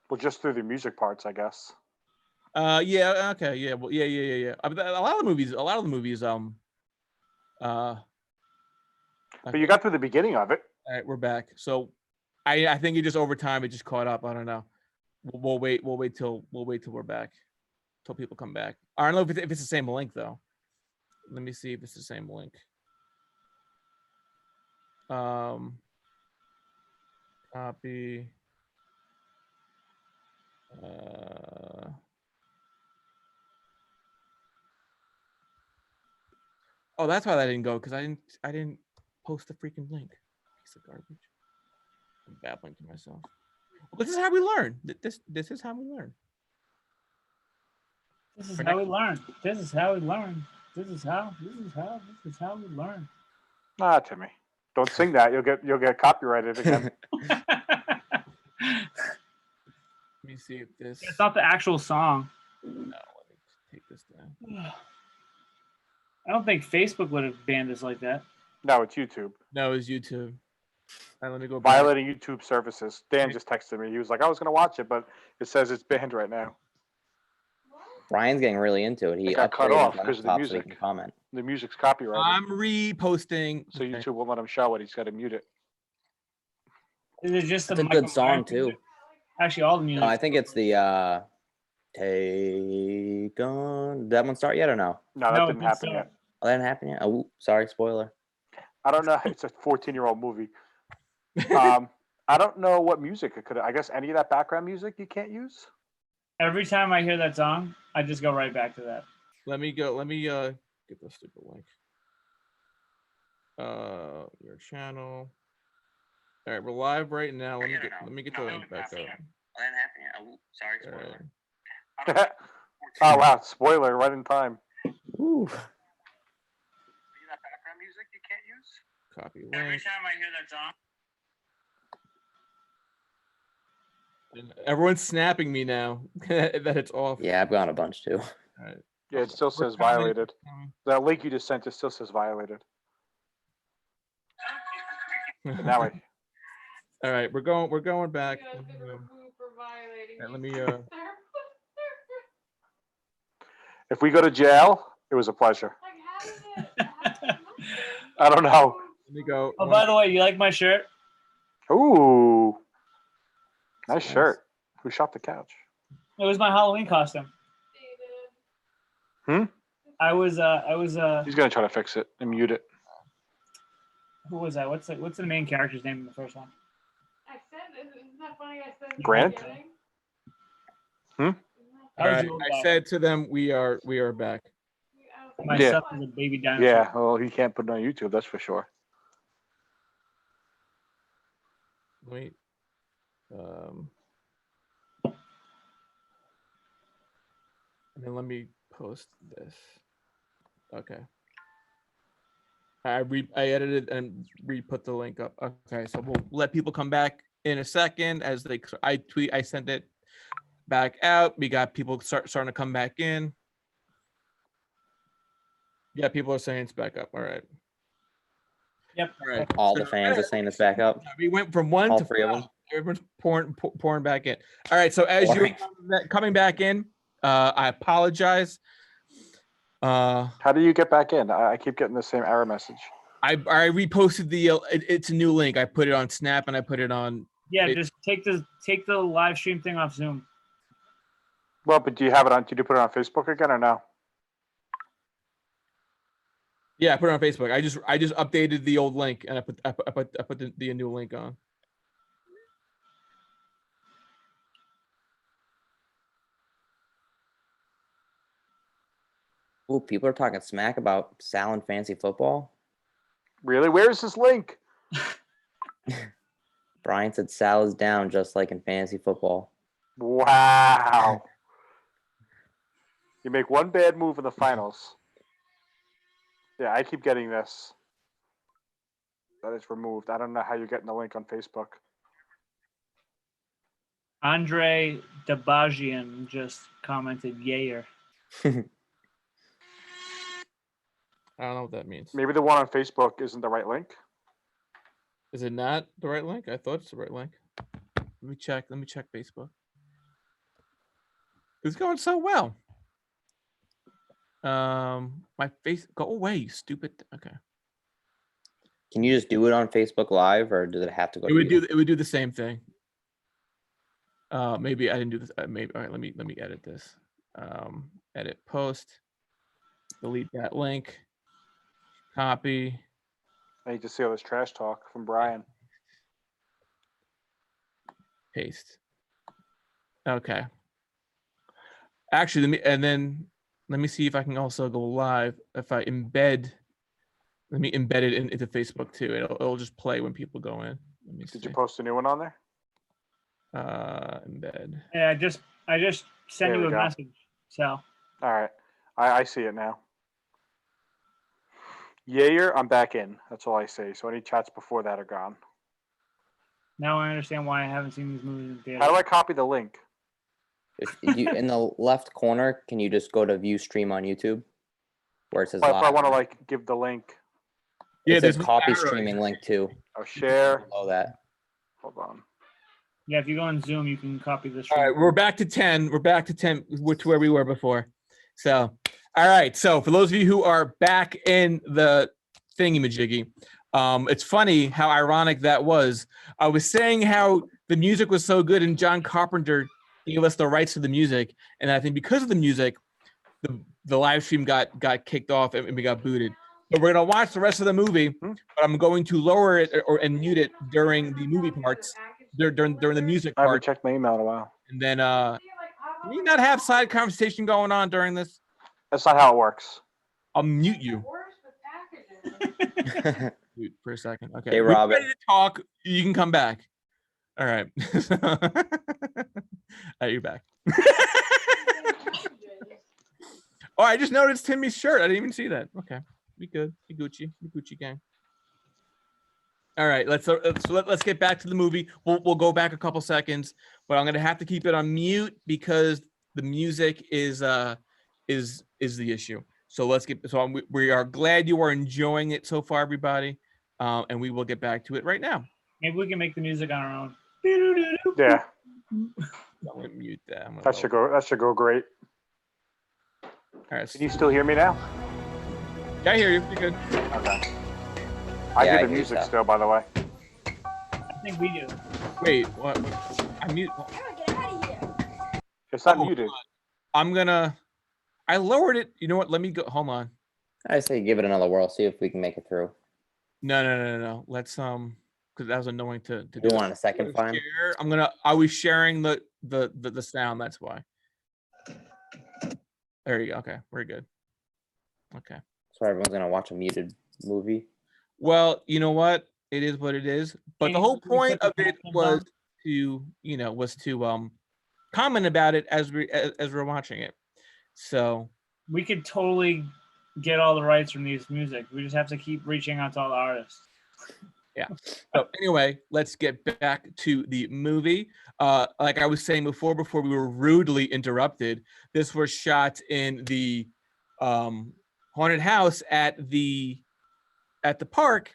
Well, just through the music parts, I guess. Yeah. Okay. Yeah. Well. Yeah. A lot of the movies. But Okay. you got through the beginning of it. All right, we're back. So, I think it just over time it just caught up. I don't know. We'll wait. We'll wait till we're back, till people come back. I don't know if it's the same link though. Let me see if it's the same link. Copy. Oh, that's why that didn't go, because I didn't post the freaking link. Piece of garbage. I'm babbling to myself. Well, this is how we learn. This is how we learn. This is how we learn. This is how we learn. This is how we learn. Ah, Timmy, don't sing that. You'll get copyrighted again. Let me see if this. It's not the actual song. No, let me take this down. I don't think Facebook would have banned us like that. No, it's YouTube. No, it's YouTube. All right, let me go Violating YouTube services. Dan just texted me. He was like, I was going to watch it, but it says it's banned right now. Brian's getting really into it. He got cut off because of the so he music. can comment. The music's copyrighted. I'm reposting. So YouTube won't let him show it. He's got to mute it. Is it just It's a good song too. Actually, all the music. No, I think it's the Take On. Did that one start yet or no? No, that didn't happen yet. Oh, that didn't happen yet? Oh, sorry, spoiler. I don't know. It's a 14-year-old movie. I don't know what music it could. I guess any of that background music you can't use. Every time I hear that song, I just go right back to that. Let me get the stupid link. Your channel. All right, we're live right now. Let me get the link back up. Oh, that happened yet? Oh, sorry, spoiler. Oh wow, spoiler right in time. Ooh. That background music you can't use. Copy link. Every time I hear that song. And everyone's snapping me now that it's off. Yeah, I've gone a bunch too. All right. Yeah, it still says violated. That link you just sent, it still says violated. Now I. All right, we're going back. Right, let me If we go to jail, it was a pleasure. I don't know. Let me go. Oh, by the way, you like my shirt? Ooh, nice shirt. Who shot the couch? It was my Halloween costume. I was. He's gonna try to fix it and mute it. Who was that? What's the main character's name in the first one? Isn't that funny? I said Grant? All right, I said to them, we are back. My son is a baby dinosaur. Yeah, well, he can't put it on YouTube, that's for sure. Wait. And then let me post this. Okay. I edited and re-put the link up. Okay, so we'll let people come back in a second as I sent it back out. We got people starting to come back in. Yeah, people are saying it's back up. All right. Yep. All right. All the fans are saying it's back up. We went from one All to three of them. Everyone's pouring back in. All right. So as you're coming back in, I apologize. How do you get back in? I keep getting the same error message. I reposted it's a new link. I put it on Snap and I put it on. Yeah, just take the live stream thing off Zoom. Well, but do you have it on? Did you put it on Facebook again or no? Yeah, I put it on Facebook. I just updated the old link and I put the new link on. Ooh, people are talking smack about Sal and fancy football. Really? Where is this link? Brian said Sal is down just like in fantasy football. Wow. You make one bad move in the finals. Yeah, I keep getting this. That is removed. I don't know how you're getting the link on Facebook. Andre Dabajian just commented yayer. I don't know what that means. Maybe the one on Facebook isn't the right link. Is it not the right link? I thought it's the right link. Let me check Facebook. It's going so well. My face, go away, you stupid. Okay. Can you just do it on Facebook Live, or does it have to go? It to would you? do. It would do the same thing. Maybe I didn't do this. Maybe all right. Let me edit this. Edit post. Delete that link. Copy. I need to see all this trash talk from Brian. Paste. Okay. Actually, let me see if I can also go live. If I embed, let me embed it into Facebook too. It'll just play when people go in. Let me see. Did you post a new one on there? Embed. Yeah, I just sent There you we a go. message. So All right. I see it now. Yair, I'm back in. That's all I say. So any chats before that are gone. now I understand why I haven't seen these movies in theater. How do I copy the link? If you in the left corner, can you just go to view stream on YouTube, where it says If I live? want to like give the link. It there's says no copy arrow. streaming link too. Oh, share. Below that. Hold on. Yeah, if you go on Zoom, you can copy this. All right, we're back to 10. We're back to 10, which where we were before. So, all right. So for those of you who are back in the thingy-majiggy, it's funny how ironic that was. I was saying how the music was so good and John Carpenter gave us the rights to the music. And I think because of the music, the live stream got kicked off and we got booted. So we're going to watch the rest of the movie, but I'm going to lower it and mute it during the movie parts, during the music I haven't part. checked my email in a while. And then can you not have side conversation going on during this? That's not how it works. I'll mute you. Worse with packages. Mute for a second. Okay. Hey, When you're Robin. ready to talk, you can come back. All right. All right, you're back. Oh, I just noticed Timmy's shirt. I didn't even see that. Okay. We good. We Gucci. We Gucci gang. All right, let's get back to the movie. We'll go back a couple seconds, but I'm gonna have to keep it on mute because the music is the issue. So we are glad you are enjoying it so far, everybody, and we will get back to it right now. Maybe we can make the music on our own. Yeah, I'm gonna mute that. I'm gonna that should go. That should go great. All right. Can you still hear me now? Yeah, I hear you. You're good. Okay. I Yeah, I hear the hear music so. still, by the way. I think we do. Wait, what? I mute. Get out of here. It's not Oh, muted. I lowered it. You know what? Let me go. Hold on. I say give it another whirl. See if we can make it through. No. Let's because that was annoying to do. You want a second fine? Share. I was sharing the sound. That's why. There you go. Okay, we're good. Okay. So everyone's gonna watch a muted movie. Well, you know what? It is what it is. But the whole Can we point put the of it captions was on? to comment about it as we're watching it. So We could totally get all the rights from these music. We just have to keep reaching out to all the artists. So anyway, let's get back to the movie. Like I was saying before we were rudely interrupted. This was shot in the haunted house at the park.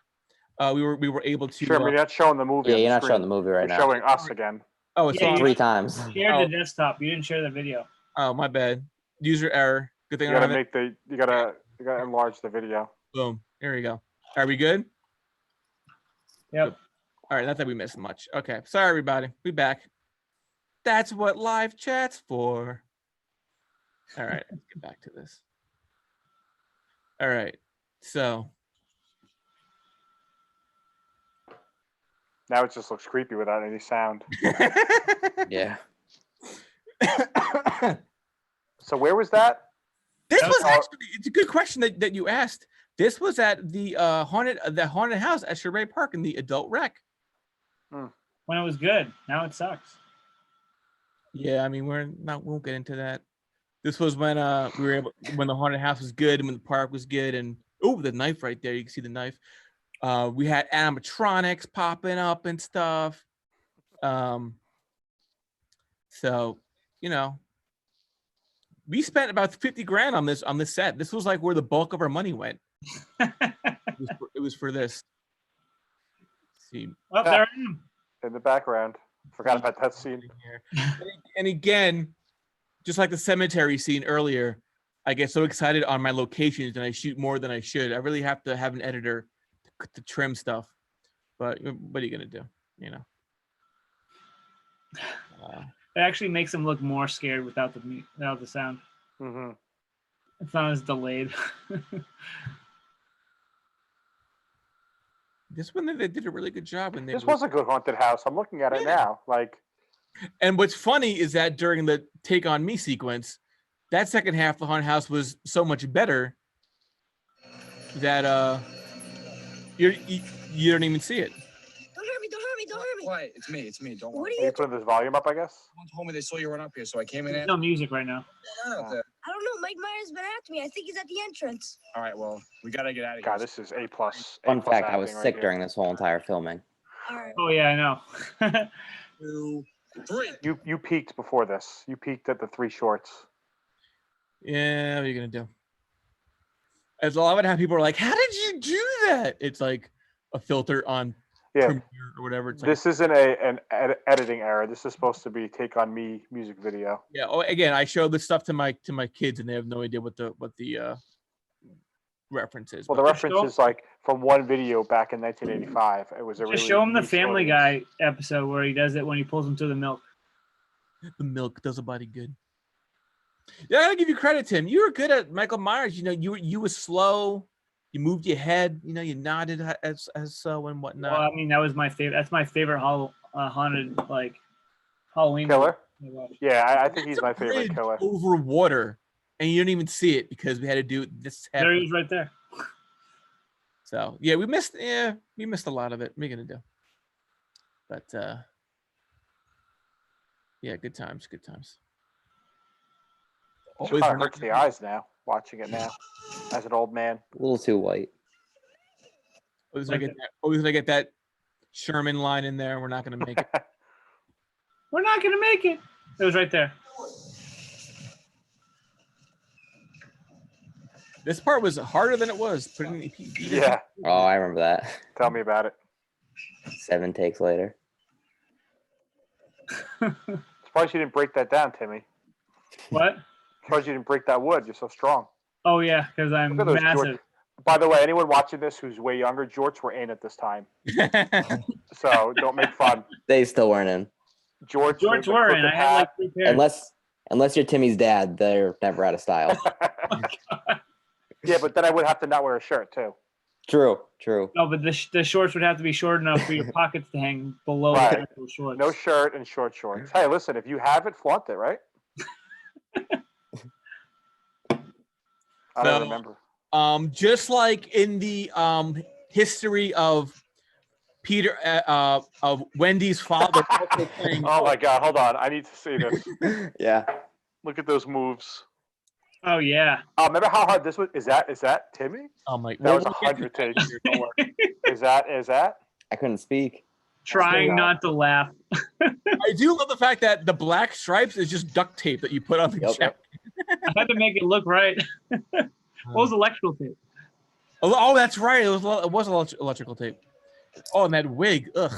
We were able to. Sure, you're not showing the movie. Yeah, on you're the not screen. showing the movie right You're now. showing us again. Oh, it's Yeah, on. 3 times. Share Oh. the desktop. You didn't share the video. Oh, my bad. User error. Good thing You I don't gotta have it. you gotta enlarge the video. Boom. There we go. Are we good? Yep. All right. Not that we missed much. Okay. Sorry, everybody. We back. That's what live chat's for. All right. Let's get back to this. All right. So. Now it just looks creepy without any sound. Yeah. So where was that? This That was was- actually, it's a good question that you asked. This was at the haunted house at Sherbet Park in the adult rec. When it was good. Now it sucks. Yeah, I mean we won't get into that. This was when when the haunted house was good and when the park was good, and oh, the knife right there, you can see the knife. We had animatronics popping up and stuff. So, we spent about 50 grand on this set. This was like where the bulk of our money went. It was for this. Let's see. Oh, there I am. In the background. Forgot about that scene. And again, just like the cemetery scene earlier, I get so excited on my locations and I shoot more than I should. I really have to have an editor to trim stuff. But what are you gonna do? You know. It actually makes him look more scared without the sound. Mm-hmm. It's not as delayed. This one they did a really good job. And This was a good haunted house. I'm looking at it now. Like, and what's funny is that during the Take on Me sequence, that second half of the haunted house was so much better that you don't even see it. Don't hurt me, don't hurt me, don't hurt me. Quiet, it's me, don't What worry. are are you you putting this volume up? I guess. Someone told me they saw you run up here, so I came in. There's no music right now. I don't know. Mike Myers been after me. I think he's at the entrance. All right, well, we gotta get out of here. God, this is A+. Fun fact: I was acting right sick here. during this whole entire filming. All right. Oh yeah, I know. 2, 3. You peaked before this. You peaked at the 3 shorts. Yeah, what are you gonna do? As a lot of it, how people are like, "How did you do that?" It's like a filter on Yeah. Premiere or whatever. It's like, This isn't an editing error. This is supposed to be Take on Me music video. yeah. Oh, again, I show this stuff to my kids, and they have no idea what the reference is. Well, the but- reference is like from one video back in 1985. It was a really Just show him the niche Family audience. Guy episode where he does it when he pulls him to the milk. The milk does a body good. Yeah, I gotta give you credit, Tim. You were good at Michael Myers. You know, you were slow. You moved your head. You know, you nodded as so and whatnot. Well, I mean, that was my favorite. That's my favorite haunted like Halloween Killer. movie I watched. Yeah, I think he's That's a my favorite bridge killer. over water, and you don't even see it because we had to do this. There he happened. is, right there. So yeah, we missed a lot of it. What are you gonna do? But yeah, good times. It Always kind of hurts the eyes now, watching it now, as an old man. A little too white. Always gonna get that Sherman line in there. We're not gonna make it. We're not gonna make it. It was right there. This part was harder than it was. Putting the Yeah, Oh, I remember that. tell me about it. 7 takes later. Surprised you didn't break that down, Timmy. What? Surprised you didn't break that wood. You're so strong. Oh yeah, because I'm Look at those massive. George. By the way, anyone watching this who's way younger, George were in at this time, so don't make fun. They still weren't in. George Were in. I had like 3 pairs. Unless you're Timmy's dad, they're never out of style. Yeah, but then I would have to not wear a shirt too. True. No, but the shorts would have to be short enough for your pockets to hang below Right. the actual shorts. No shirt and short shorts. Hey, listen, if you have it, flaunt it, right? I don't remember. Just like in the history of Peter of Wendy's father also playing Oh my God, hold on. I need to see this. Yeah. Look at those moves. Oh yeah. Remember how hard this was? Is that Timmy? Oh my! That was 100 takes. Don't worry. Is that? I couldn't speak. Trying God. not to laugh. I do love the fact that the black stripes is just duct tape that you put on the Yep. jacket. I had to make it look right. What was electrical tape? Oh, that's right. It was electrical tape. Oh, and that wig. Ugh.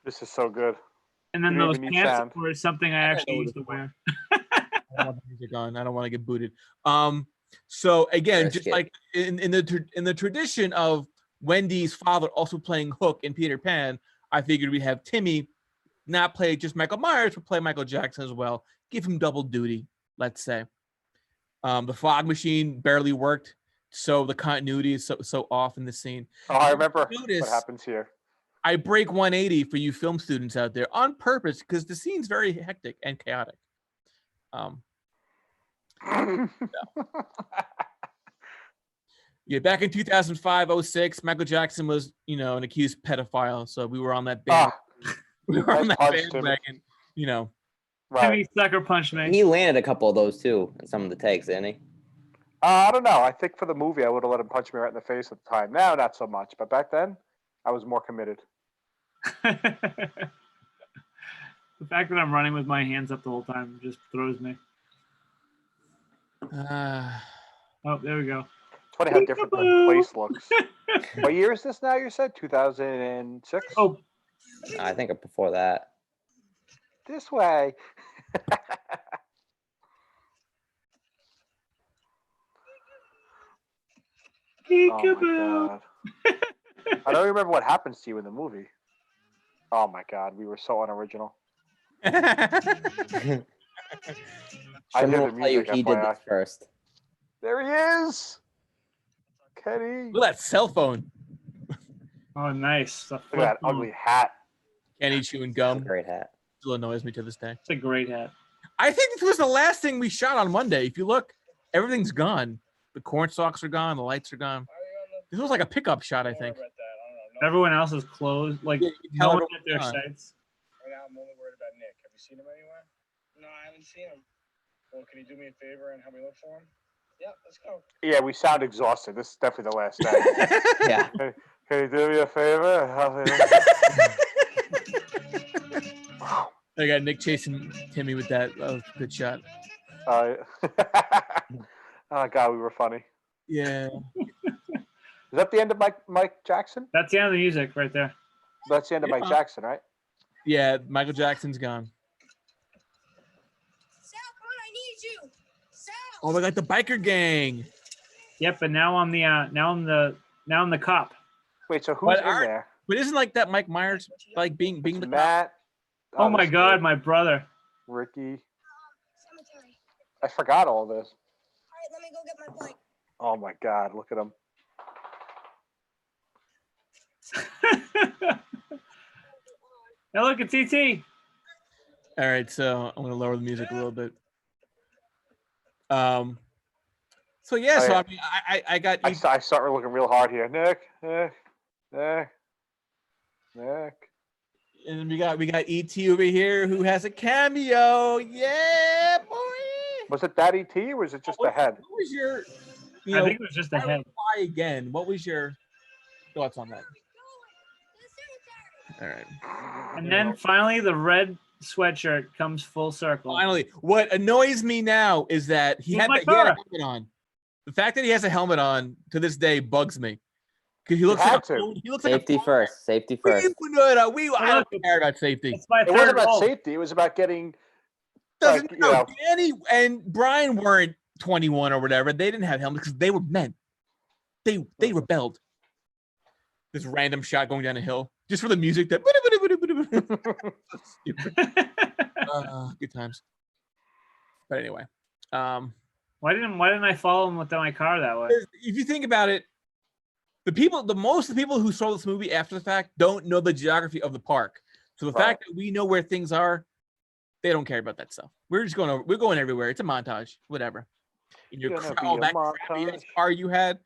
This is so good. And then You don't those even need pants sound. were something I actually used to wear. I don't want the music on. I don't want to get booted. So again, Risk just it. like in the tradition of Wendy's father also playing Hook in Peter Pan, I figured we'd have Timmy not play just Michael Myers, but play Michael Jackson as well. Give him double duty, let's say. The fog machine barely worked, so the continuity is so off in the scene. Oh, I remember Notice- what happens here. I break 180 for you film students out there on purpose because the scene's very hectic and chaotic. Yeah, back in 2005, 06, Michael Jackson was, an accused pedophile. So we were on that band. We were on nice that punch, Timmy. bandwagon, Right. Timmy sucker punched me. He landed a couple of those too in some of the takes, didn't he? I don't know. I think for the movie, I would have let him punch me right in the face at the time. Now, not so much. But back then, I was more committed. The fact that I'm running with my hands up the whole time just throws me. Oh, there we go. It's funny how different the place looks. What year is this now, you said? 2006? Oh, I think before that. This way. Oh my Peekaboo. god. I don't remember what happens to you in the movie. Oh my god, we were so unoriginal. I Shimmer hear will the tell you music, he did FYI. this first. There he is! Kenny! Look at that cell phone. Oh, nice. The Look flip at that phone. ugly hat. Kenny chewing It's a gum. great hat. Still annoys me to this day. It's a great hat. I think this was the last thing we shot on Monday. If you look, everything's gone. The corn stalks are gone. The lights are gone. This was like a pickup shot, I think. Everyone else is closed. Like, Yeah, you can tell no one everyone's at their gone. sites. Right now, I'm only worried about Nick. Have you seen him anywhere? No, I haven't seen him. Well, can you do me a favor and help me look for him? Yeah, let's go. Yeah, we sound exhausted. This is definitely the last day. Yeah. Can you do me a favor? Help me look- I got Nick chasing Timmy with that. That was a good shot. Oh god, we were funny. Yeah. Is that the end of Mike Jackson? That's the end of the music right there. That's the end of Mike Yeah. Jackson, right? Yeah, Michael Jackson's gone. Sal, come on, I need you. Sal. Oh, we got the biker gang. Yep, but now I'm the now I'm the cop. Wait, so who's But in aren't- there? But isn't like that Mike Myers like being It's the cop? Matt. Oh my this god, kid, my brother. Ricky. Cemetery. I forgot all this. All right, let me go get my bike. Oh my god, look at him. Now look at TT. All right, so I'm gonna lower the music a little bit. So yeah, Oh, so yeah. I mean, I got I start looking real hard here. Nick. and we got ET over here who has a cameo. Yeah, boy. Was it that ET or was it just the head? What was your? You I know, think it was just a head. why again? What was your thoughts on that? All right. And then finally the red sweatshirt comes full circle. Finally, what annoys me now is that he Where's had my he had a car? helmet on. The fact that he has a helmet on to this day bugs me. Because he looks had like to. he looks like Safety a first. Safety We, first. I don't care about safety. It's my It wasn't third about goal. safety. It was about getting. Doesn't Like, no, you know. Danny and Brian weren't 21 or whatever. They didn't have helmets because they were men. They rebelled. This random shot going down a hill just for the music that stupid. Good times. But anyway, Why didn't I follow him with my car that way? if you think about it, most of the people who saw this movie after the fact don't know the geography of the park. So the Right. fact that we know where things are, they don't care about that stuff. We're going everywhere. It's a montage, whatever. In your Gonna oh, be a that crappy ass montage. car you had.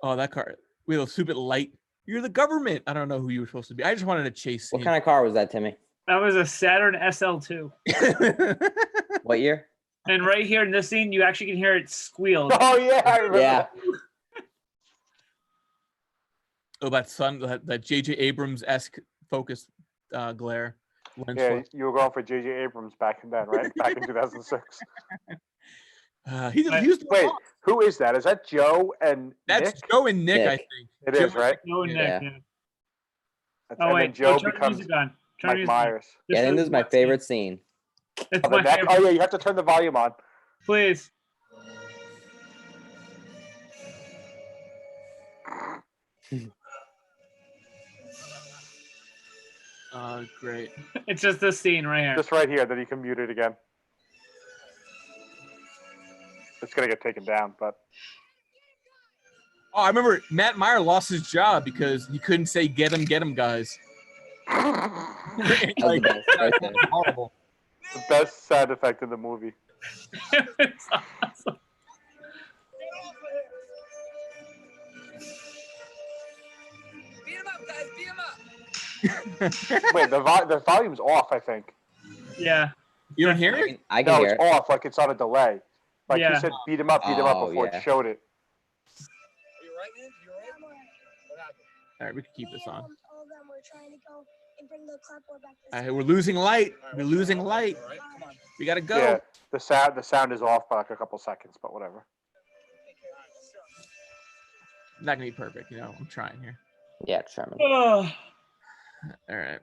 Oh, that car with a stupid light. You're the government. I don't know who you were supposed to be. I just wanted to chase What kind of car was that, Timmy? That was a Saturn SL2. of What year? And right here in this scene, you actually can hear it squeal. Oh yeah, I remember. Yeah. oh, that J.J. Abrams-esque focus glare. Lens Yeah, flare. you were going for J.J. Abrams back in then, right? Back in 2006. He used to Wait, who is that? Is that Joe and That's Nick? Joe and Nick, I Nick. think. It Joe is, right? No, Nick, Yeah. yeah. And Oh then wait, Joe turn the becomes music on. Turn the Mike music on. Myers. Just Yeah, I think for this is my one scene. favorite scene. It's Oh, the my neck. favorite. Oh yeah, you have to turn the volume on. Please. Great. It's just this scene right here. Just right here, then you can mute it again. It's gonna get taken down, but Oh, I remember Matt Meyer lost his job because he couldn't say "get him, guys." That was the best right there. Horrible. the best sound effect in the movie. It's awesome. Beat him up, guys. Beat him up. Wait, the volume's off, I think. Yeah. You don't hear it? I can No, hear it's it. off, like it's on a delay. Like Yeah. he said, beat him up Oh, before yeah. it showed it. Are you right, man? You all right? What happened? All right, we can keep this on. All of them were trying to go and bring the clapboard back. All right, we're losing light. All right, We're what's losing going on? light. All right, come on. We gotta go. Yeah, the sound is off by like a couple seconds, but whatever. Not gonna be perfect, you know. I'm trying here. Yeah, Sherman. Oh, All right.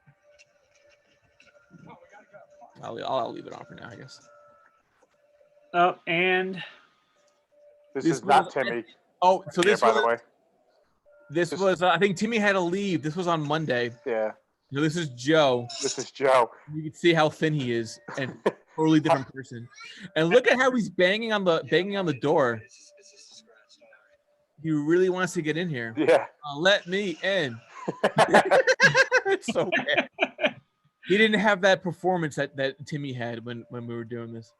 I'll leave it on for now, I guess. oh, and This This is not was- Timmy. Oh, so Yeah, this by was the way. this This- was I think Timmy had to leave. This was on Monday. Yeah. So this is Joe. This is Joe. You can see how thin he is and totally different person. And look at how he's banging on the door. He really wants to get in here. Yeah. Let me in. It's so bad. He didn't have that performance that Timmy had when we were doing this.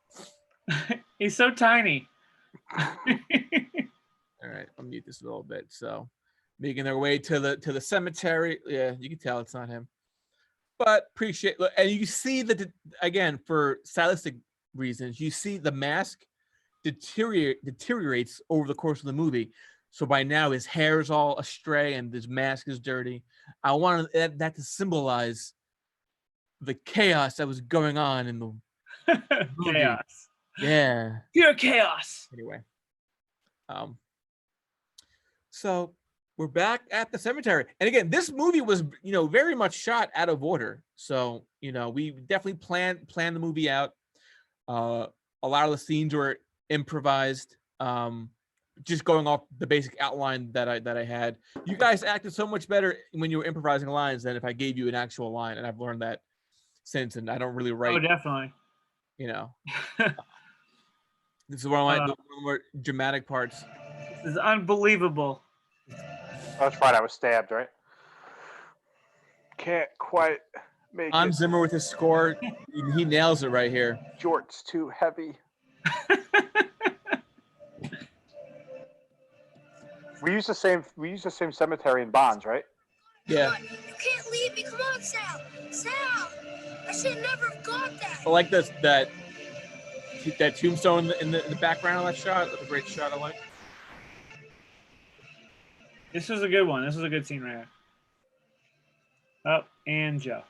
He's so tiny. All right, I'll mute this a little bit. So, making their way to the cemetery. Yeah, you can tell it's not him. But appreciate, and you see that again for stylistic reasons. You see the mask deteriorates over the course of the movie. So by now his hair is all astray and his mask is dirty. I wanted that to symbolize the chaos that was going on in the movie. Chaos. Yeah. Pure chaos. Anyway, so we're back at the cemetery, and again, this movie was very much shot out of order. So we definitely planned the movie out. A lot of the scenes were improvised. Just going off the basic outline that I had. You guys acted so much better when you were improvising lines than if I gave you an actual line, and I've learned that since. And I don't really write. Oh, definitely. This is one of the more dramatic parts. This is unbelievable. That's right. I was stabbed, right? Can't quite make Hans it. Zimmer with his score, he nails it right here. Jort's too heavy. We use the same cemetery in Bonds, right? Yeah. You can't leave me. Come on, Sal. Sal. I should never have got that. I like that tombstone in the background of that shot. That's a great shot. I like. This was a good one. This was a good scene right here. Oh, and Joe.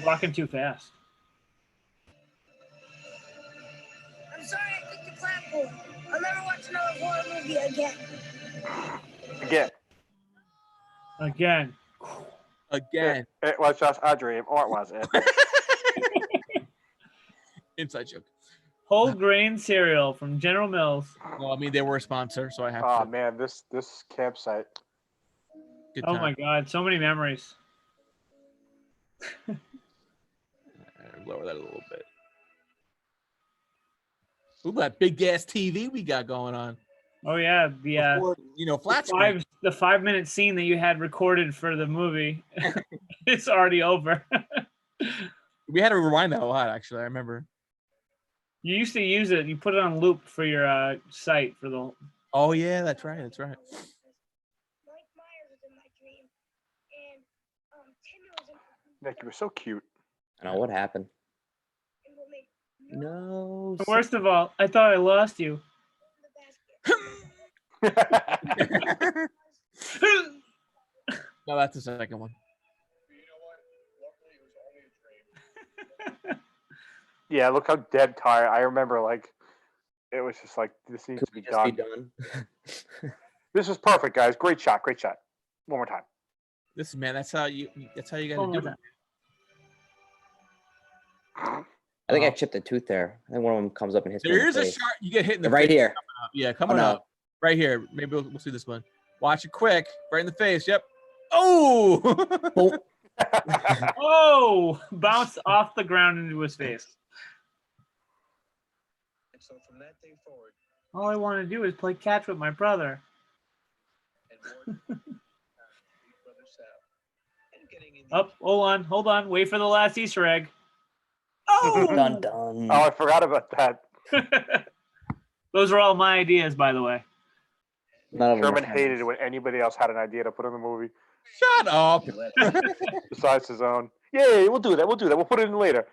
Walking too fast. I'm sorry I took the platform. I'll never watch another horror movie again. Again. Again. It was just a dream, or was it? Inside joke. Whole grain cereal from General Mills. Well, I mean, they were a sponsor, so I have Oh to. man, this campsite. Good Oh time. my God, so many memories. Lower that a little bit. Ooh, that big ass TV we got going on. Oh yeah, Before, flat screen. the 5-minute scene that you had recorded for the movie. It's already over. We had to rewind that a lot, actually. I remember. You used to use it. You put it on loop for your site for the. Oh yeah, that's right. That's right. Mike Myers was in my dream, and Timmy was in Nick, you were so cute. I know what happened. and what made No. Worst of all, I thought I lost you. the basket. No, that's the second one. Yeah, look how dead tired. I remember, it was just like this needs Could to be we just done. be done? This was perfect, guys. Great shot. Great shot. One more time. This man, that's how you gotta do it. I think I chipped a tooth there. I think one of them comes up and hits me in There is the a face. shot you get hit in the Right face here. coming up. Yeah, coming no. up. Right here. Maybe we'll see this one. Watch it quick. Right in the face. Yep. Oh! Boom. Oh, bounced off the ground into his face. And so from that day forward, All I want to do is play catch with my brother. and Morgan, big brother Sal, and getting in the Oh, hold on. Wait for the last Easter egg. Oh! Dun dun. Oh, I forgot about that. Those are all my ideas, by the way. None of them Sherman are hated it when anybody else had an idea to put in the movie Shut up. besides his own. Yeah, we'll do that. We'll put it in later.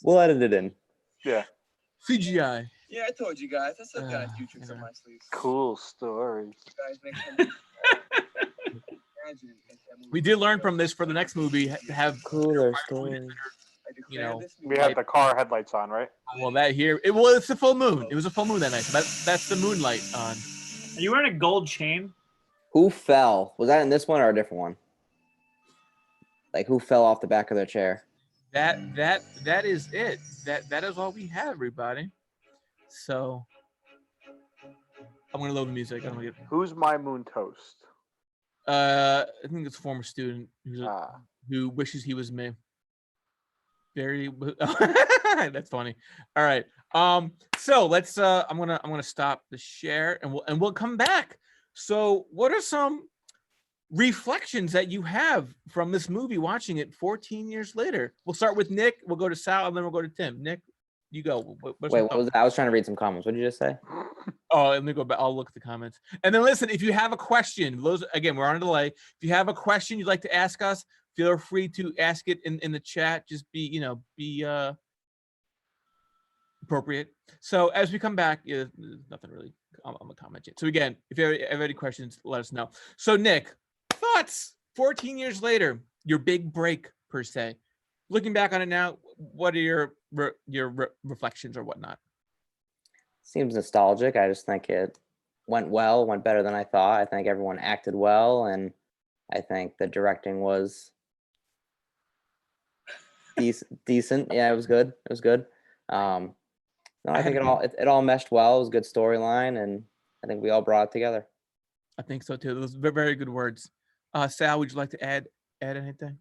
We'll edit it in. Yeah. CGI. Yeah, I told you guys. I still got a few tricks you up know. my sleeves. Cool story. You guys make some. Imagine if that movie We did learn from this for the next movie to have Cooler story. I declare you know, this We movie had the car headlights on, right? well that here. It's a full moon. It was a full moon that night. So that's the moonlight on. Are you wearing a gold chain? Who fell? Was that in this one or a different one? Like who fell off the back of their chair? that is it. That is all we have, everybody. So I'm gonna load the music. I'm gonna get. Who's my moon toast? I think it's a former student Ah, who wishes he was me. Very. That's funny. All right. So let's. I'm gonna stop the share and we'll come back. So what are some reflections that you have from this movie watching it 14 years later? We'll start with Nick, we'll go to Sal, and then we'll go to Tim. Nick, you go. What's Wait, your what thought? was that? I was trying to read some comments. What did you just say? Oh, let me go back. I'll look at the comments. And then listen, if you have a question, those again, we're on a delay. If you have a question you'd like to ask us, feel free to ask it in the chat. Just be appropriate. So as we come back, there's nothing really on the comment yet. So again, if you have any questions, let us know. So Nick, thoughts 14 years later, your big break per se. Looking back on it now, what are your reflections or whatnot? Seems nostalgic. I just think it went better than I thought. I think everyone acted well, and I think the directing was decent. Yeah, it was good. It was good. No, I think it all meshed well. It was a good storyline, and I think we all brought it together. I think so too. Those were very good words. Sal, would you like to add anything?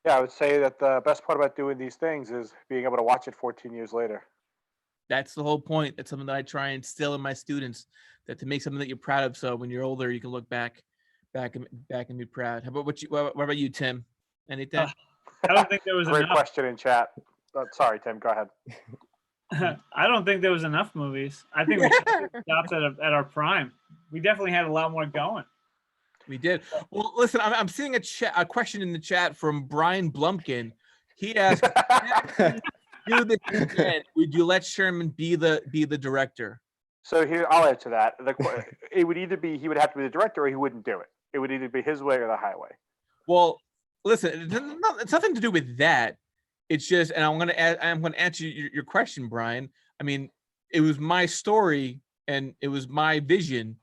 yeah, I would say that the best part about doing these things is being able to watch it 14 years later. That's the whole point. That's something that I try and instill in my students, that to make something that you're proud of. So when you're older, you can look back and be proud. How about what about you, Tim? Anything? I don't think there was Great enough. question in chat. Sorry, Tim, go ahead. I don't think there was enough movies. I think we should have stopped at our prime. We definitely had a lot more going. We did. Well, listen, I'm seeing a question in the chat from Brian Blumpkin. He asked, "Do this again? Would you let Sherman be the director?" So here, I'll answer that. It would either be he would have to be the director, or he wouldn't do it. It would either be his way or the highway. Well, listen, it's nothing to do with that. It's just, and I'm gonna answer your question, Brian. I mean, it was my story and it was my vision.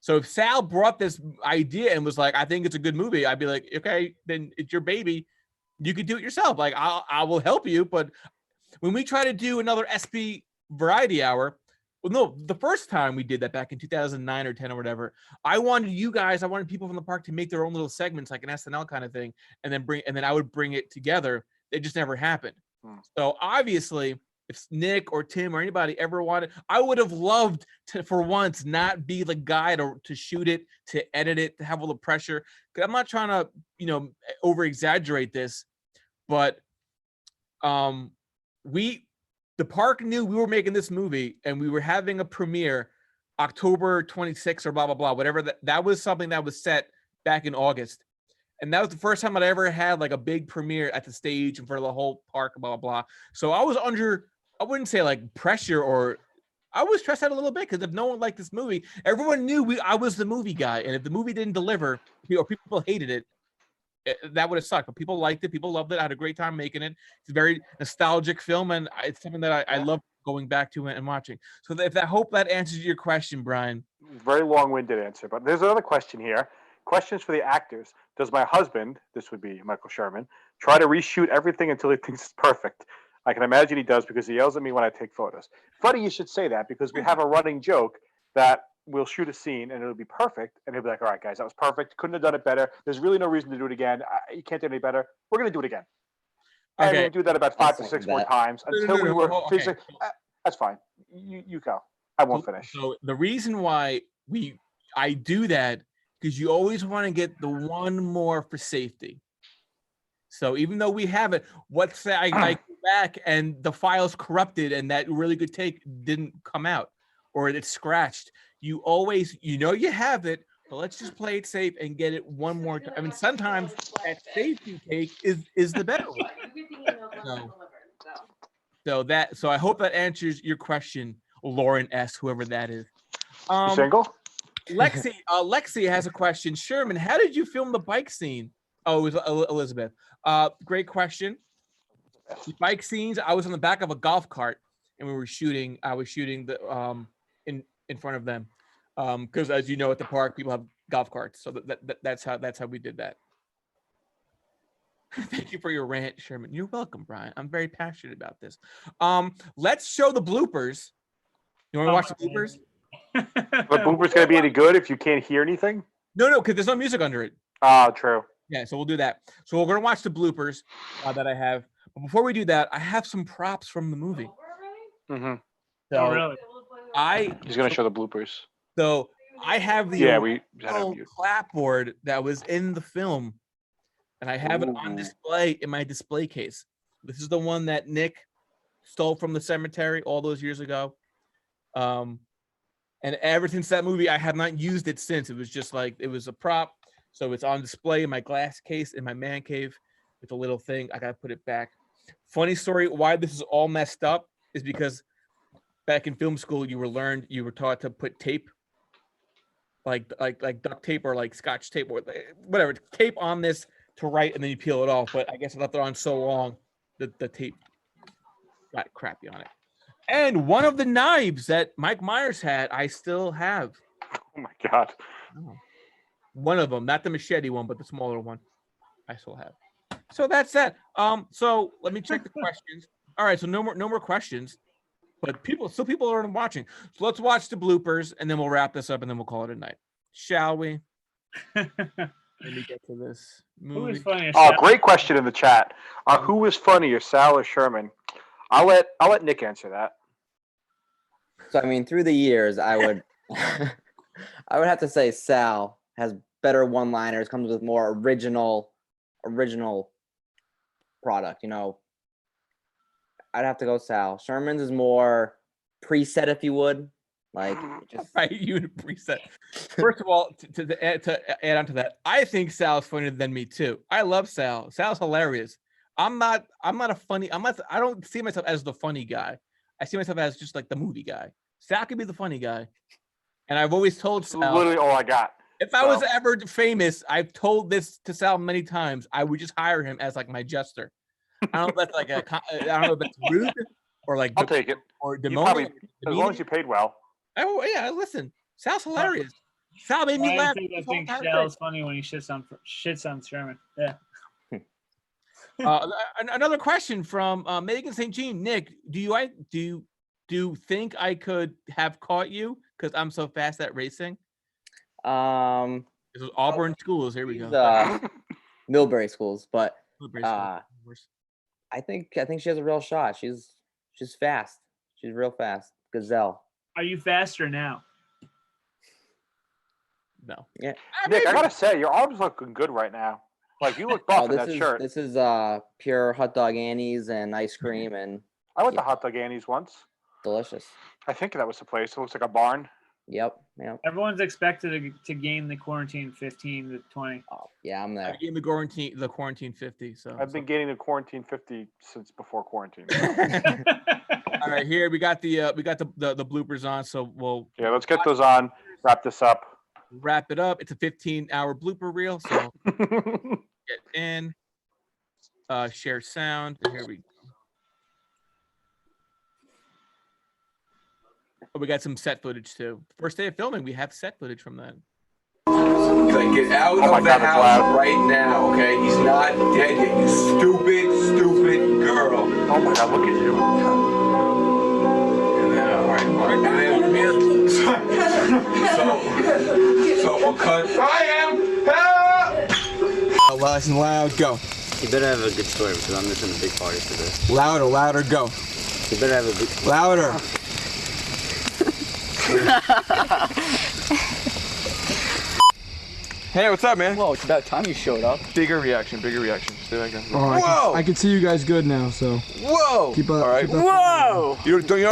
So if Sal brought this idea and was like, "I think it's a good movie," I'd be like, "Okay, then it's your baby. You could do it yourself. Like I will help you." But when we try to do another SB Variety Hour, well, no, the first time we did that back in 2009 or 10 or whatever, I wanted people from the park to make their own little segments, like an SNL kind of thing, and then I would bring it together. It just never happened. So obviously, if Nick or Tim or anybody ever wanted, I would have loved to, for once, not be the guy to shoot it, to edit it, to have all the pressure. Because I'm not trying to, over exaggerate this, but the park knew we were making this movie and we were having a premiere October 26th or blah, blah, blah, whatever. That was something that was set back in August. And that was the first time I'd ever had like a big premiere at the stage in front of the whole park, blah, blah, blah. So I was under, I wouldn't say like pressure, or I was stressed out a little bit, because if no one liked this movie, everyone knew I was the movie guy. And if the movie didn't deliver, or people hated it, that would have sucked. But people liked it. People loved it. I had a great time making it. It's a very nostalgic film, and it's something that I love going back to and watching. So I hope that answers your question, Brian. Very long-winded answer, but there's another question here. Questions for the actors. Does my husband, this would be Michael Sherman, try to reshoot everything until he thinks it's perfect? I can imagine he does, because he yells at me when I take photos. Funny you should say that, because we have a running joke that we'll shoot a scene and it'll be perfect, and he'll be like, "All right, guys, that was perfect. Couldn't have done it better. There's really no reason to do it again. You can't do it any better. We're going to do it again." And we do that about 5 to 6 more times until we were physically. That's fine. You go. I won't finish. So the reason why I do that, because you always want to get the one more for safety. So even though we have it, let's say I go back and the file's corrupted and that really good take didn't come out, or it's scratched. You always, you have it, but let's just play it safe and get it one more time. I mean, sometimes that safety take is the better one. So I hope that answers your question, Lauren S., whoever that is. You single? Lexi has a question. Sherman, how did you film the bike scene? Oh, it was Elizabeth. Great question. The bike scenes, I was on the back of a golf cart and I was shooting the in front of them. Because as you know, at the park, people have golf carts. So that's how we did that. Thank you for your rant, Sherman. You're welcome, Brian. I'm very passionate about this. Let's show the bloopers. You want to watch the bloopers? The blooper's gonna be any good if you can't hear anything? No, because there's no music under it. Ah, true. Yeah, so we'll do that. So we're gonna watch the bloopers that I have. But before we do that, I have some props from the movie. Mm-hmm. So Oh, really? He's gonna show the bloopers. So I have the we had him mute. clapboard that was in the film, and I have it on Ooh. display in my display case. This is the one that Nick stole from the cemetery all those years ago. And ever since that movie, I have not used it since. It was just like it was a prop, so it's on display in my glass case in my man cave with a little thing. I gotta put it back. Funny story: why this is all messed up is because back in film school, you were taught to put tape, like duct tape or like Scotch tape or whatever tape on this to write, and then you peel it off. But I guess I left it on so long that the tape got crappy on it. And one of the knives that Mike Myers had, I still have. Oh my god. One of them, not the machete one, but the smaller one, I still have. So that's that. So let me check the questions. All right, so no more questions. But people are watching. So let's watch the bloopers, and then we'll wrap this up, and then we'll call it a night. Shall we? Let me get to this Who movie. is funnier? Oh, Sal? great question in the chat. Who was funnier, Sal or Sherman? I'll let Nick answer that. So I mean, through the years, I would I would have to say Sal has better one-liners, comes with more original product. You know, I'd have to go Sal. Sherman's is more preset, if you would, like just Right, you in a preset. First of all, to add on to that, I think Sal's funnier than me too. I love Sal. Sal's hilarious. I don't see myself as the funny guy. I see myself as just like the movie guy. Sal could be the funny guy. And I've always told It's Sal, literally all I got. if I was ever famous, I've told this to Sal many times, I would just hire him as like my jester. I don't know if that's like I don't know if that's rude or like I'll take it. or You probably, demoting. as long as you paid well. Oh yeah, listen. Sal's hilarious. Sal made me I laugh. think this whole entire Sal's thing. funny when he shits on Sherman. Yeah. Another question from Megan St. Jean. Nick, do you think I could have caught you because I'm so fast at racing? This was Auburn schools. Here we go. Millbury schools, but Millbury schools, of course. I think she has a real shot. She's fast. She's real fast. Gazelle. Are you faster now? No. Yeah. Nick, I gotta say, your arms looking good right now. Like you look buff in that shirt. This is pure hot dog Annie's and ice cream and I went to Hot Dog Annie's once. delicious. I think that was the place. It looks like a barn. Yep. Everyone's expected to gain the quarantine 15 to 20. Oh, yeah, I'm there. I gained the quarantine 50. So I've been gaining the quarantine 50 since before quarantine. all right, here we got the bloopers on. So we'll Let's get those on. Wrap this up. wrap it up. It's a 15-hour blooper reel. So get in, share sound. Here we go. Oh, we got some set footage too. First day of filming, we have set footage from that. Like, get out of the house right now, okay? He's not dead yet, you stupid girl. Oh my god, look at you. And then, all right. And then, so we'll cut. I am help! Nice and loud, go. You better have a good story because I'm missing a big party today. Louder, go. You better have a good... Louder. Hey, what's up, man? Whoa, it's about time you showed up. Bigger reaction. Stay back down. Whoa! I can see you guys good now, so. Whoa! Keep up. All right. Keep up. Whoa! You know,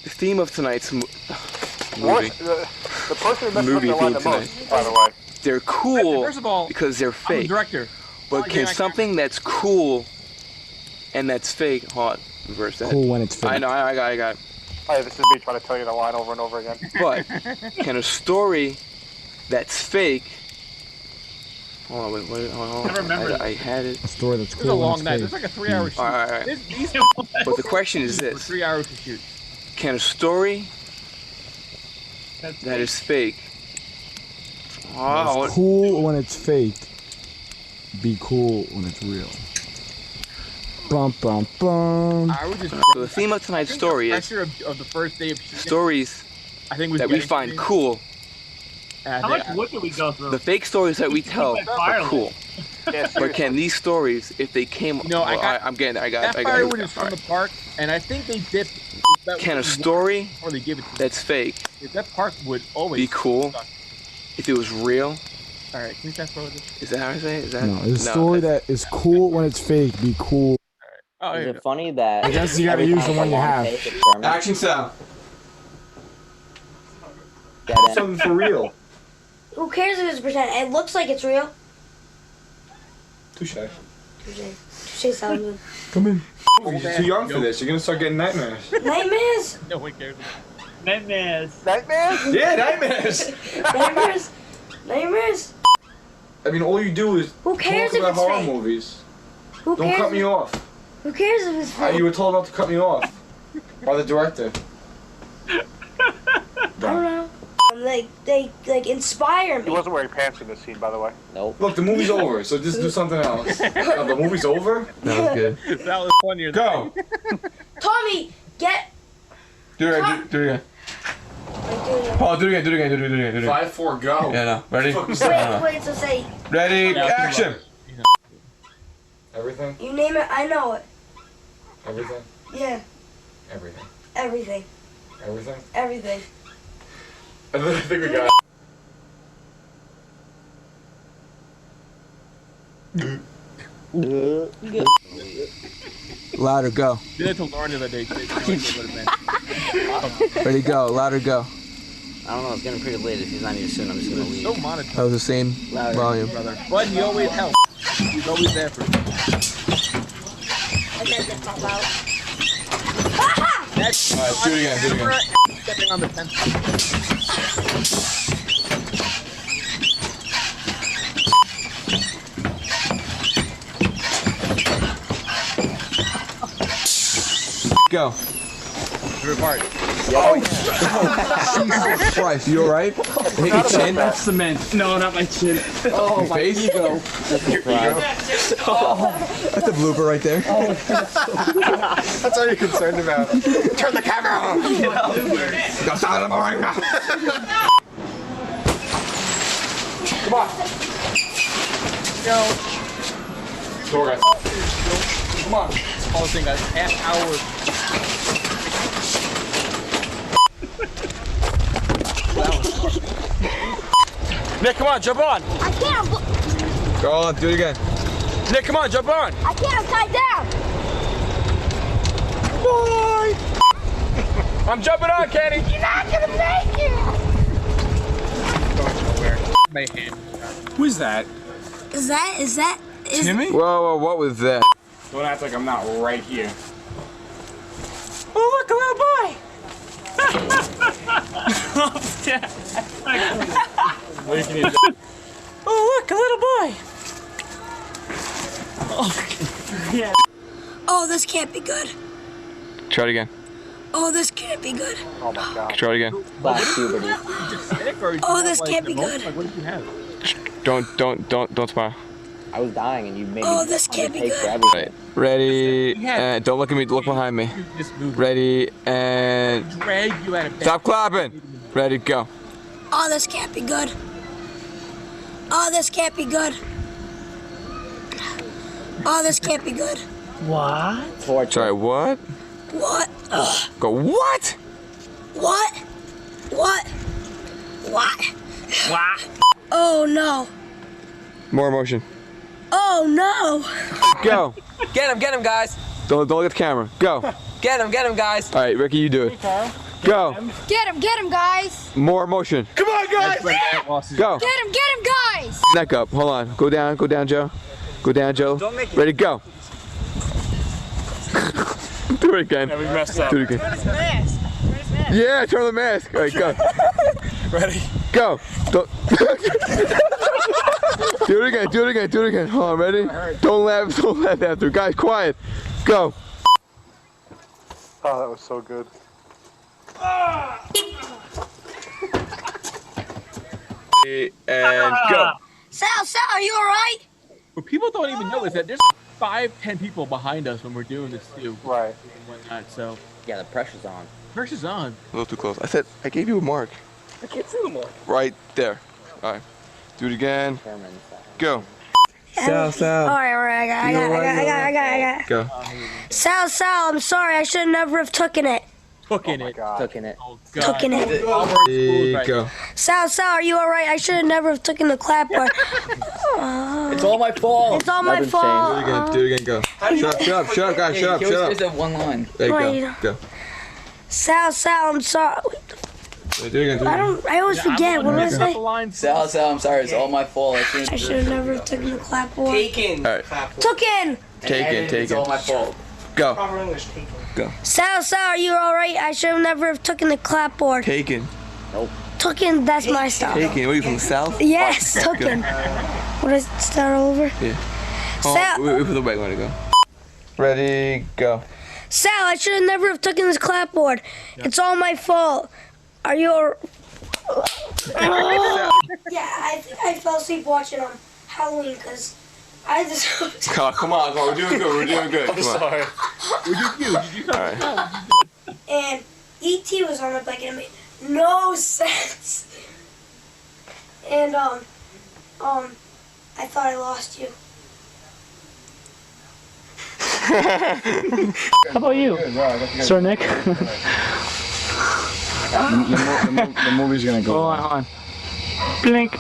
the theme of tonight's movie. The person who messed Movie up the line theme the most, by the way. They're cool First of all, because they're I'm the fake. director. But can something that's cool and that's fake, reverse that? Cool when it's fake. I know, I got it. Hey, this is me trying to tell you the line over and over again. But can a story that's fake... Hold on, wait, hold on. I remember I had it. A story that's It was a cool when long it's night. fake. It's like a 3-hour shoot. All right. These But the question is were this. 3 hours to shoot. Can a story that is fake... It's cool when it's fake. be cool when it's real. Bum bum bum. I would just. So the theme of tonight's story is pressure of the first day of shooting, stories I think was that we getting find to me. cool. And How I much think- wood did we go through? The fake stories that we tell like are firewood. cool. Yeah, But can these stories, if they came, No, I got- I'm getting, I that got. firewood is from Alright. the park, and I think they dip. That Can a wood story before they give it to you. that's fake If that park would always be cool suck. if it was real? All right, can you fast forward this? Is that how I say it? Is that No, it's a story that is cool when it's fake. Be cool. Oh, Is here we it go. funny that I guess you gotta every use time the one it's a you long have. take, it's Sherman? Action sound. Dead end. Something for real. Who cares if it's pretend? It looks like it's real. Touche. Touche, Solomon. Come in. You're too young for this. You're gonna start getting nightmares. Nightmares? No one cares. Nightmares. Nightmares? Yeah, nightmares. Nightmares? Nightmares? I mean, all you do is Who cares talk if about it's horror fake? movies. Who Don't cares? cut me off. Who cares if it's fake? You were told not to cut me off by the director. I don't know. They inspire He me. wasn't wearing pants in this scene, by the way. Nope. Look, the movie's over, so just do something else. Oh, the movie's over? That was good. That was funnier. than- Go! Tommy, get. Do it again, do it again. Paul, do it again, do it again, do it again, do it again. 5, 4, go. Yeah, no. Ready? Wait, so say Ready, Yeah, action! Everything? you name it. I know it. Everything? Yeah, Everything. everything, Everything? everything. I think we got it. Louder, go. Did I told Lauren the other day? She Ready, go. Louder, go. I don't know, it's getting pretty late. If he's not here soon, I'm just gonna leave. so monotone, That was the same volume. brother. But he always helps. He's always there for you. And then they pop out. That's Alright, do it again, do it again. stepping on the fence. Go. Favorite part. Jesus Christ, you alright? Hit your chin? That's cement. No, not my chin. Oh, your face? Ego. That's a blooper right there. That's all you're concerned about. Turn the camera on! Come on. Yo, Door guys. Come on. all the thing, guys. Half hour. Nick, come on, jump on. I can't. Go on, do it again. Nick, come on, jump on. I can't. I'm tied down. Boy. I'm jumping on, Kenny. You're not gonna make it. My hand. Who is that? Is that? Timmy? Whoa, what was that? Don't act like I'm not right here. Oh, look, a little boy. Oh, look, a little boy. Oh, this can't be good. Try it again. Oh, this can't be good. Oh my god. Try it again. Black puberty. Sick, or Oh, this can't be good. Like, what did you have? Don't smile. I was dying and you made Oh, me this can't be pay for good. everything. Ready, Yeah. and don't look at me, look behind me. You just moved. Ready, and Drag you out of bed. stop clapping. Ready, go. Oh, this can't be good. Oh, this can't be good. Oh, this can't be good. What? Torture. Sorry, what? What? Ugh. Go, what? What? What? What? Wow. Oh no. More emotion. Oh no. Go. Get him, guys. Don't look at the camera. Go. Get him, guys. All right, Ricky, you do it. Go. Get him, guys. More emotion. Come on, guys! Go. Get him, guys. Neck up. Hold on. Go down, Joe. Go down, Joe. Ready, go. Do it again. Yeah, we messed up. Do it again. Yeah, turn the mask. All right, go. Ready? Go. Don't. Do it again. Hold on, ready? Don't laugh after. Guys, quiet. Go. Oh, that was so good. And go. Sal, are you alright? What people don't even know is that there's 5-10 people behind us when we're doing this too. Right. And whatnot. So Yeah, the pressure's on. pressure's on. A little too close. I gave you a mark. I can't see the mark. Right there. All right. Do it again. Sherman. Go. Sal, Sal. All right. I got it. Go. Sal, I'm sorry. I should never have taken it. Cooking it. Taking it. Oh, God. Taking it. Go. Sal, are you all right? I should have never have taken the clapboard. It's all my fault. It's all my Nothing's fault. changed. Do it again. Go. Shut up, guys. Shut up. That one line. There you Right. go. Go. Sal, I'm sorry. Do it again. I always forget. What did I say? Sal, I'm sorry. It's all my fault. I should have never have taken the clapboard. Taken. All right. Taken. It's all my fault. Go. Proper English, taken. Go. Sal, are you all right? I should have never have taken the clapboard. Taken. Taken. That's my stuff. Taken. What are you from the south? Yes, taken. What is start all over? Yeah. Sal, Wait for the right one to go. Ready, go. Sal, I should have never have taken this clapboard. It's all my fault. Are you? Yeah, I think I fell asleep watching Halloween because I just. Come on. We're doing good. Come on. Sorry. All right. And E.T. was on my bike and it made no sense. And I thought I lost you. How about you, Sir Nick? The movie's gonna go. Hold on. Blink. We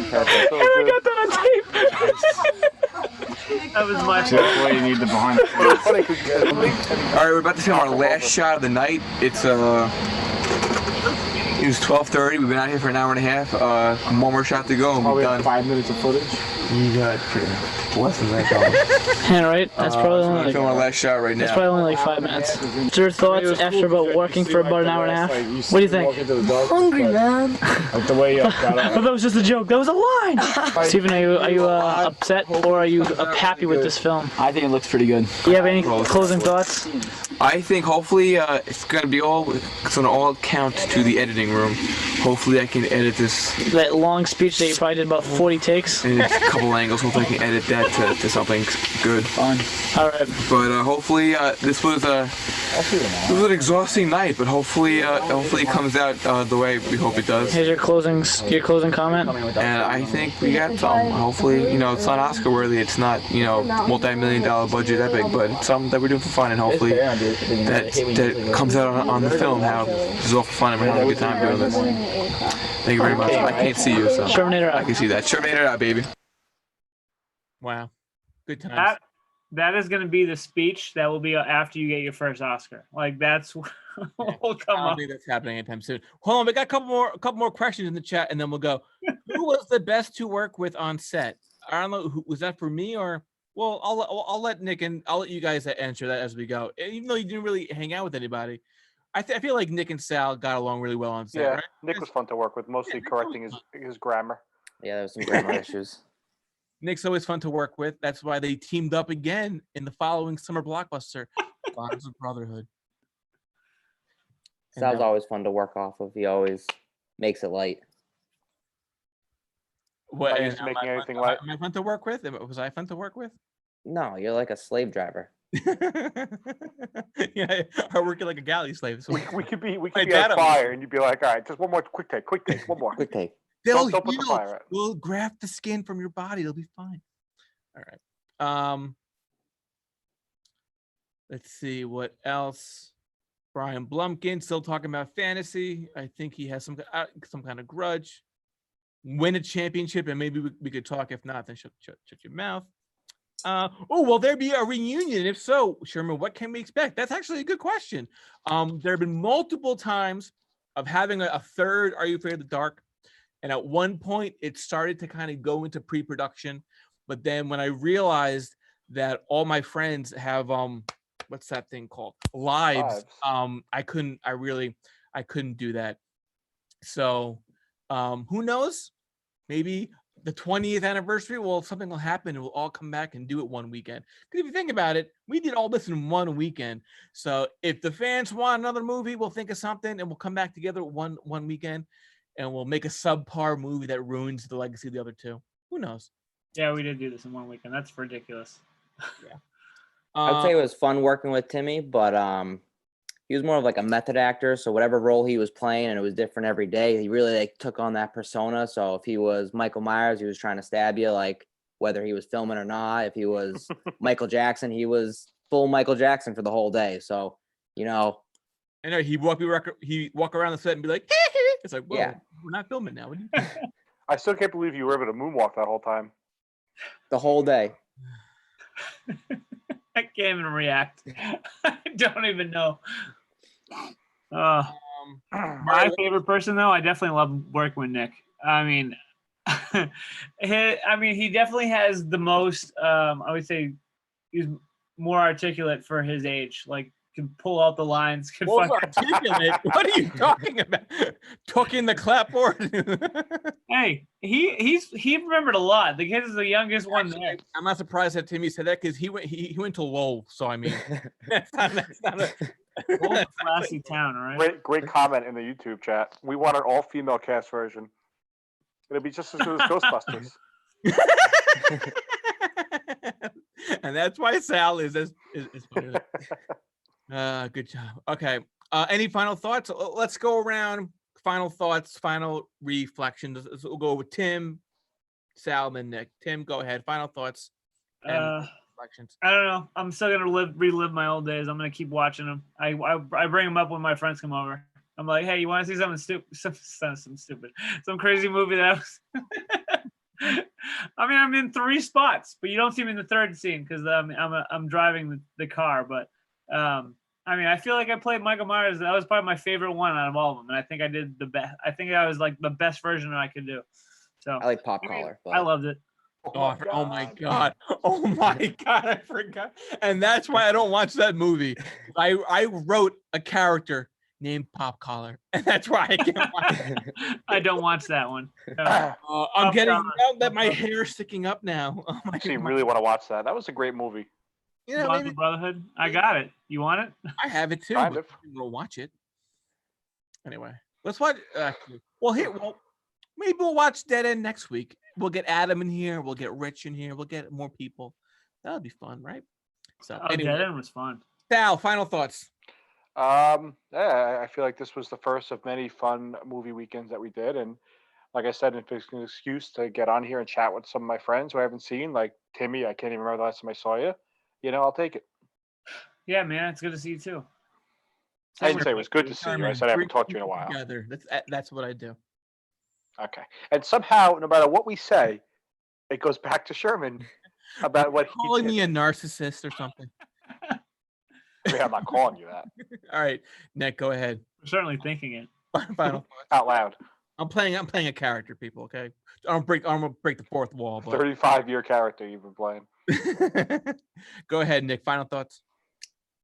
got that on tape. That was my That's why you need the behind the scenes. All right, we're about to film our last shot of the night. It was 12:30. We've been out here for an hour and a half. One more shot to go, and we're done. 5 minutes of footage. You got less than that, dog. Yeah, right? That's probably We're only gonna like, film our last shot right that's now. probably only like 5 minutes. What's your thoughts after about working for about an hour and a half? What do you think? Hungry, man. Like the way you got But that was just a joke. That was a line. Stephen, are you upset or are you happy with this film? I think it looks pretty good. Do you have any closing thoughts? I think hopefully it's gonna all count to the editing room. Hopefully I can edit this That long speech that you probably did about 40 takes. in a couple angles. Hopefully I can edit that to something good. Fun. All right. But hopefully this was an exhausting night. But hopefully it comes out the way we hope it does. Here's your closing comment. And I think we got some. Hopefully, it's not Oscar worthy. It's not, multi-million-dollar budget epic, but it's something that we're doing for fun. And hopefully that comes out on the film. How this is all for fun and we're having a good time doing this. Thank you very much. I can't see you, so Terminator out. I can see that. Terminator out, baby. Wow. Good times. That is going to be the speech that will be after you get your first Oscar. Like that's what will come I don't up. think that's happening anytime soon. Hold on, we got a couple more questions in the chat, and then we'll go. Who was the best to work with on set? I don't know. Was that for me or? Well, I'll let Nick and I'll let you guys answer that as we go. Even though you didn't really hang out with anybody, I feel like Nick and Sal got along really well on set. Yeah, Right? Nick was fun to work with, mostly correcting his grammar. Yeah, there was some grammar issues. Nick's always fun to work with. That's why they teamed up again in the following summer blockbuster, Bonds of Brotherhood. Sal's always fun to work off of. He always makes it light. What? Not used to making anything light. Am I fun to work with? Was I fun to work with? No, you're like a slave driver. Yeah, I work like a galley slave. So We could be dad on fire, and you'd be like, all right, just one more quick take, one more. Quick take. They'll Don't put the heal. fire out. We'll graft the skin from your body. It'll be fine. All right. Let's see what else. Brian Blumkin still talking about fantasy. I think he has some kind of grudge. Win a championship, and maybe we could talk. If not, then shut your mouth. Will there be a reunion? If so, Sherman, what can we expect? That's actually a good question. There have been multiple times of having a third Are You Afraid of the Dark? And at one point, it started to kind of go into pre-production. But then when I realized that all my friends have, what's that thing called? Lives. I couldn't do that. So who knows? Maybe the 20th anniversary, something will happen and we'll all come back and do it one weekend. Because if you think about it, we did all this in one weekend. So if the fans want another movie, we'll think of something and we'll come back together one weekend. and we'll make a subpar movie that ruins the legacy of the other two. Who knows? Yeah, we did do this in one weekend. That's ridiculous. Yeah. I'd say it was fun working with Timmy, but he was more of like a method actor. So whatever role he was playing, and it was different every day, he really like took on that persona. So if he was Michael Myers, he was trying to stab you, like whether he was filming or not. If he was Michael Jackson, he was full Michael Jackson for the whole day. So, you know. I know he'd walk around the set and be like, it's like, whoa, Yeah. we're not filming now. What do you I still can't believe you were able to moonwalk that whole time. The whole day. I can't even react. I don't even know. My favorite person, though, I definitely love working with Nick. I mean, he definitely has the most. I would say he's more articulate for his age. Like, can pull out the lines. Can articulate? What are you talking about? Talking the clapboard. Hey, he remembered a lot. The kid is the youngest one there. I'm not surprised that Timmy said that because he went to Lowell. So I mean, that's not a old classy town, all right? Great comment in the YouTube chat. We want an all-female cast version. It'll be just as good as Ghostbusters. And that's why Sal is funny. Good job. Okay. Any final thoughts? Let's go around. Final thoughts, final reflections. We'll go with Tim, Sal, and then Nick. Tim, go ahead. Final thoughts and reflections. I don't know. I'm still gonna relive my old days. I'm gonna keep watching them. I bring them up when my friends come over. I'm like, hey, you want to see something stupid? Some crazy movie that was. I mean, I'm in 3 spots, but you don't see me in the 3rd scene because I'm driving the car. But I mean, I feel like I played Michael Myers. That was probably my favorite one out of all of them, and I think I did the best. I think I was like the best version that I could do. So I like Pop Collar. I loved it. Oh my god! Oh my god! I forgot, and that's why I don't watch that movie. I wrote a character named Pop Collar, and that's why I can't watch it. I don't watch that one. I'm getting now that my hair's sticking up now. Oh my Actually, really want to watch that. That was a great movie. Yeah, maybe Brotherhood. I got it. You want it? I have it too. Kind of. We'll watch it. Anyway, let's watch. Well, maybe we'll watch Dead End next week. We'll get Adam in here. We'll get Rich in here. We'll get more people. That'll be fun, right? So anyway, Dead End was fun. Sal, final thoughts. Yeah, I feel like this was the first of many fun movie weekends that we did, and like I said, if it's an excuse to get on here and chat with some of my friends who I haven't seen, like Timmy, I can't even remember the last time I saw you. I'll take it. Yeah, man, it's good to see you too. I didn't say it was good to see you. I said I haven't talked to you in a while. Together. That's what I do. Okay. And somehow, no matter what we say, it goes back to Sherman about what he calling did. me a narcissist or something. I mean, I'm not calling you that. All right, Nick, go ahead. I'm certainly thinking it. Final thoughts. Out loud. I'm playing a character, people. Okay, I'm gonna break the fourth wall. But 35-year character you've been playing. Go ahead, Nick. Final thoughts.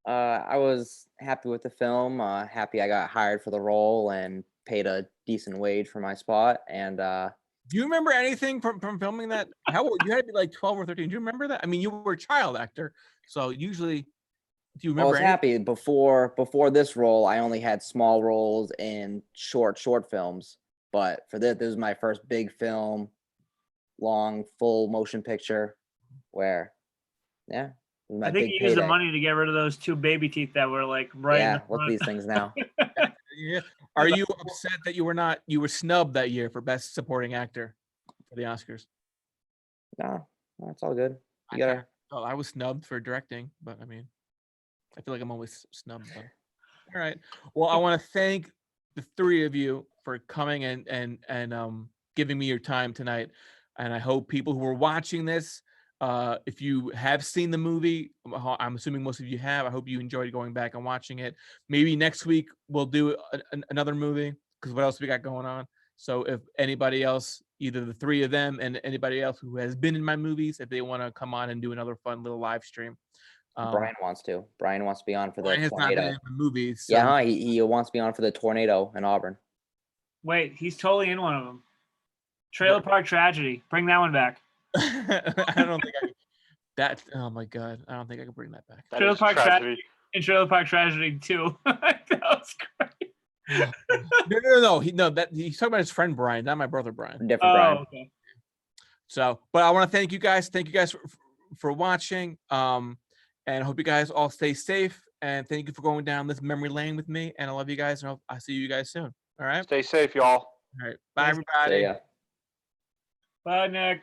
I was happy with the film. Happy I got hired for the role and paid a decent wage for my spot. And do you remember anything from filming that? How old you had to be like 12 or 13? Do you remember that? I mean, you were a child actor, so usually. Do you remember? I was happy before this role. I only had small roles in short films, but for this was my first big film, long full motion picture. Where, yeah. I think you used the money to get rid of those 2 baby teeth that were like right. Yeah, in the look at these things now. Yeah. Are you upset that you were snubbed that year for Best Supporting Actor for the Oscars? No, it's all good. You gotta. Oh, I was snubbed for directing, but I mean, I feel like I'm always snubbed. But... All right. Well, I want to thank the 3 of you for coming and giving me your time tonight. And I hope people who are watching this, if you have seen the movie, I'm assuming most of you have. I hope you enjoyed going back and watching it. Maybe next week we'll do another movie because what else we got going on? So if anybody else, either the 3 of them and anybody else who has been in my movies, if they want to come on and do another fun little live stream. Brian wants to. Brian wants to be on for the Brian has tornado. not been in the movies. So. Yeah, he wants to be on for the tornado in Auburn. Wait, he's totally in one of them. Trailer Park Tragedy. Bring that one back. I don't think oh my god, I don't think I can bring that back. Trailer Park Tragedy and Trailer Park Tragedy 2. That was great. No. He's talking about his friend Brian, not my brother Brian. Different Brian. Okay. So, but I want to thank you guys. Thank you guys for watching. And I hope you guys all stay safe. And thank you for going down this memory lane with me. And I love you guys. And I'll see you guys soon. All right. Stay safe, y'all. All right. Bye, everybody. See ya. Bye, Nick.